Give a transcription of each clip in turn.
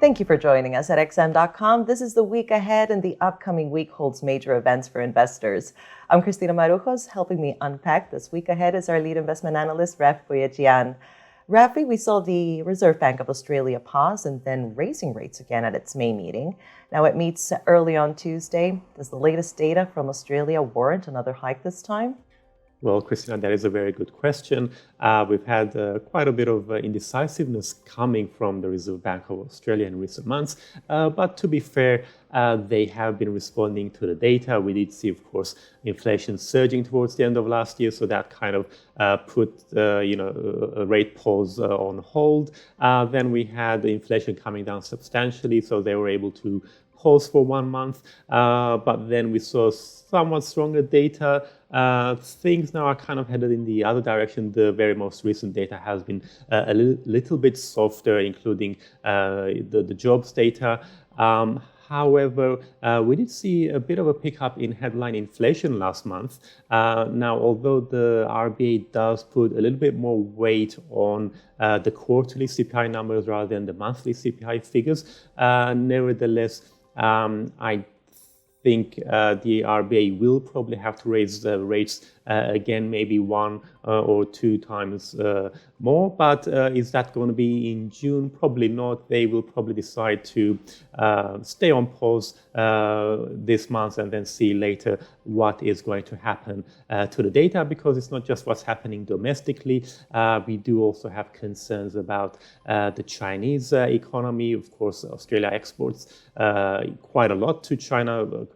Thank you for joining us at XM.com. This is the week ahead, and the upcoming week holds major events for investors. I'm Cristina Marujos. Helping me unpack this week ahead is our lead investment analyst, Rafi Boyajian. Rafi, we saw the Reserve Bank of Australia pause and then raising rates again at its May meeting. Now it meets early on Tuesday. Does the latest data from Australia warrant another hike this time? Well, Christina, that is a very good question. We've had quite a bit of indecisiveness coming from the Reserve Bank of Australia in recent months. But to be fair, they have been responding to the data. We did see, of course, inflation surging towards the end of last year. So that kind of put a rate pause on hold. Then we had the inflation coming down substantially. So they were able to pause for 1 month. But then we saw somewhat stronger data. Things now are kind of headed in the other direction. The very most recent data has been a little bit softer, including the jobs data. However, we did see a bit of a pickup in headline inflation last month. Now, although the RBA does put a little bit more weight on the quarterly CPI numbers rather than the monthly CPI figures, nevertheless, I think the RBA will probably have to raise the rates again, maybe 1 or 2 times more. But is that going to be in June? Probably not. They will probably decide to stay on pause this month and then see later what is going to happen to the data, because it's not just what's happening domestically. We do also have concerns about the Chinese economy. Of course, Australia exports quite a lot to China.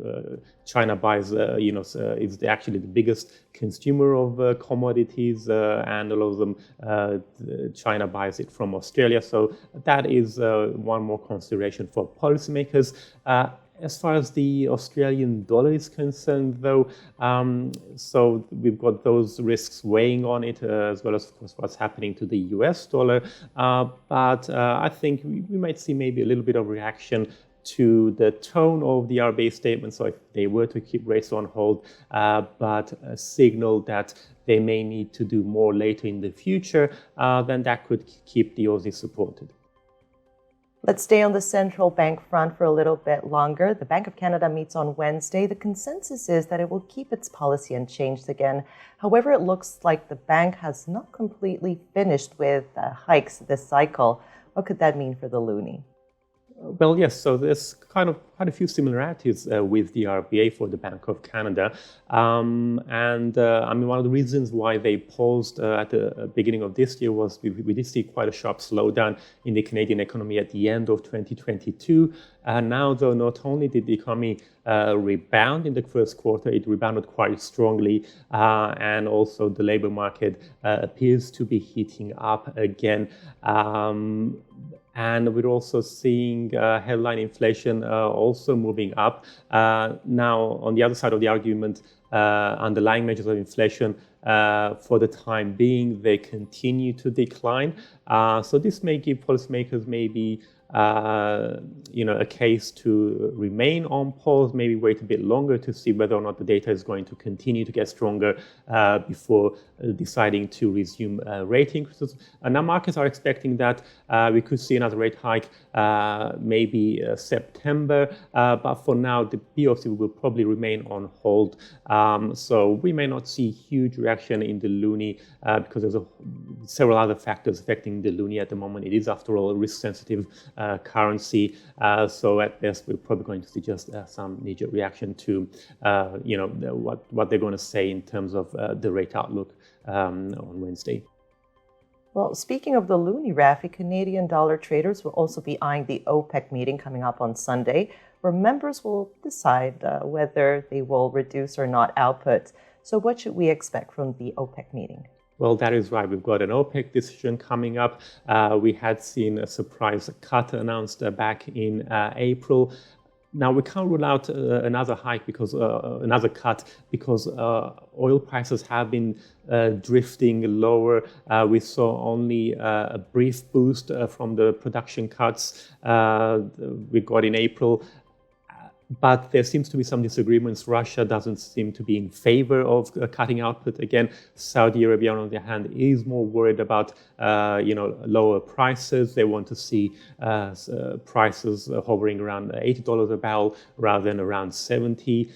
China buys, is actually the biggest consumer of commodities, and a lot of them, China buys it from Australia. So that is one more consideration for policymakers. As far as the Australian dollar is concerned, though, so we've got those risks weighing on it, as well as, of course, what's happening to the US dollar. But I think we might see maybe a little bit of reaction to the tone of the RBA statement. So if they were to keep rates on hold, but a signal that they may need to do more later in the future, then that could keep the Aussie supported. Let's stay on the central bank front for a little bit longer. The Bank of Canada meets on Wednesday. The consensus is that it will keep its policy unchanged again. However, it looks like the bank has not completely finished with hikes this cycle. What could that mean for the loonie? Well, yes, so there's quite a few similarities with the RBA for the Bank of Canada. I mean, one of the reasons why they paused at the beginning of this year was we did see quite a sharp slowdown in the Canadian economy at the end of 2022. Now, though, not only did the economy rebound in the first quarter, it rebounded quite strongly, and also the labor market appears to be heating up again. And we're also seeing headline inflation also moving up. Now, on the other side of the argument, underlying measures of inflation, for the time being, they continue to decline. So this may give policymakers maybe a case to remain on pause, maybe wait a bit longer to see whether or not the data is going to continue to get stronger before deciding to resume rate increases. Now markets are expecting that we could see another rate hike maybe September, but for now the BoC will probably remain on hold. So we may not see huge reaction in the loonie because there's several other factors affecting the loonie at the moment. It is, after all, a risk-sensitive currency. So at best, we're probably going to see just some knee-jerk reaction to, what they're going to say in terms of the rate outlook on Wednesday. Well, speaking of the loonie, Rafi, Canadian dollar traders will also be eyeing the OPEC meeting coming up on Sunday, where members will decide whether they will reduce or not output. So what should we expect from the OPEC meeting? Well, that is right. We've got an OPEC decision coming up. We had seen a surprise cut announced back in April. Now, we can't rule out another hike because another cut because oil prices have been drifting lower. We saw only a brief boost from the production cuts we got in April. But there seems to be some disagreements. Russia doesn't seem to be in favor of cutting output. Again, Saudi Arabia, on the other hand, is more worried about lower prices. They want to see prices hovering around $80 a barrel rather than around 70.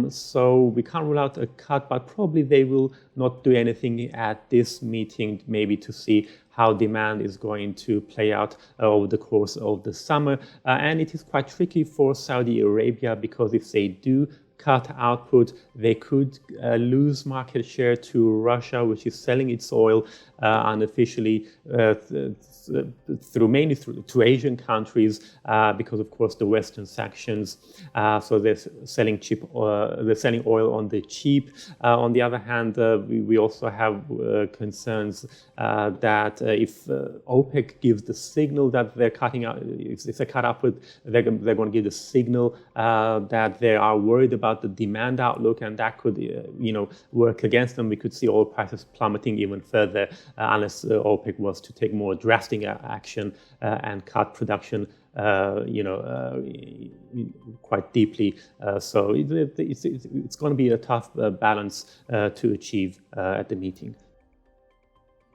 So we can't rule out a cut, but probably they will not do anything at this meeting, maybe to see how demand is going to play out over the course of the summer. And it is quite tricky for Saudi Arabia, because if they do cut output, they could lose market share to Russia, which is selling its oil unofficially mainly to Asian countries, because of course the Western sanctions. So they're selling oil on the cheap. On the other hand, we also have concerns that if OPEC gives the signal that they're cutting out, if they cut upward, they're going to give the signal that they are worried about the demand outlook, and that could work against them. We could see oil prices plummeting even further unless OPEC was to take more drastic action and cut production quite deeply. So it's going to be a tough balance to achieve at the meeting.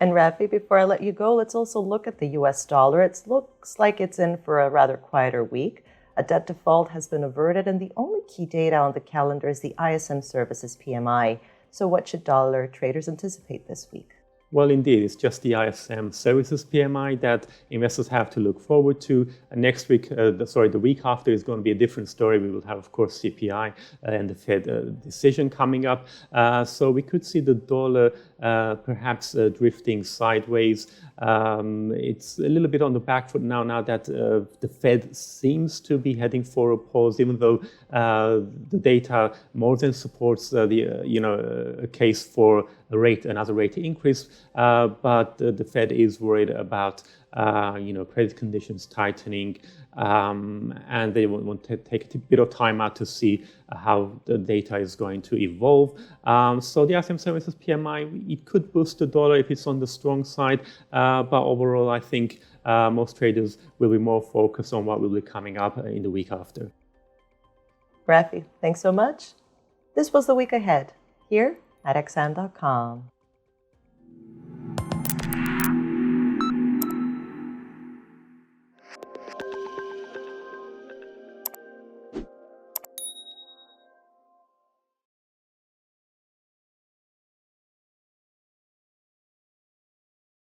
And Rafi, before I let you go, let's also look at the US dollar. It looks like it's in for a rather quieter week. A debt default has been averted, and the only key data on the calendar is the ISM Services PMI. So what should dollar traders anticipate this week? Well, indeed, it's just the ISM Services PMI that investors have to look forward to. Next week, the week after is going to be a different story. We will have, of course, CPI and the Fed decision coming up. So we could see the dollar perhaps drifting sideways. It's a little bit on the back foot now that the Fed seems to be heading for a pause, even though the data more than supports a case for another rate increase. But the Fed is worried about credit conditions tightening, and they want to take a bit of time out to see how the data is going to evolve. So the ISM Services PMI, it could boost the dollar if it's on the strong side, but overall I think most traders will be more focused on what will be coming up in the week after. Rafi, thanks so much. This was The Week Ahead, here at xm.com.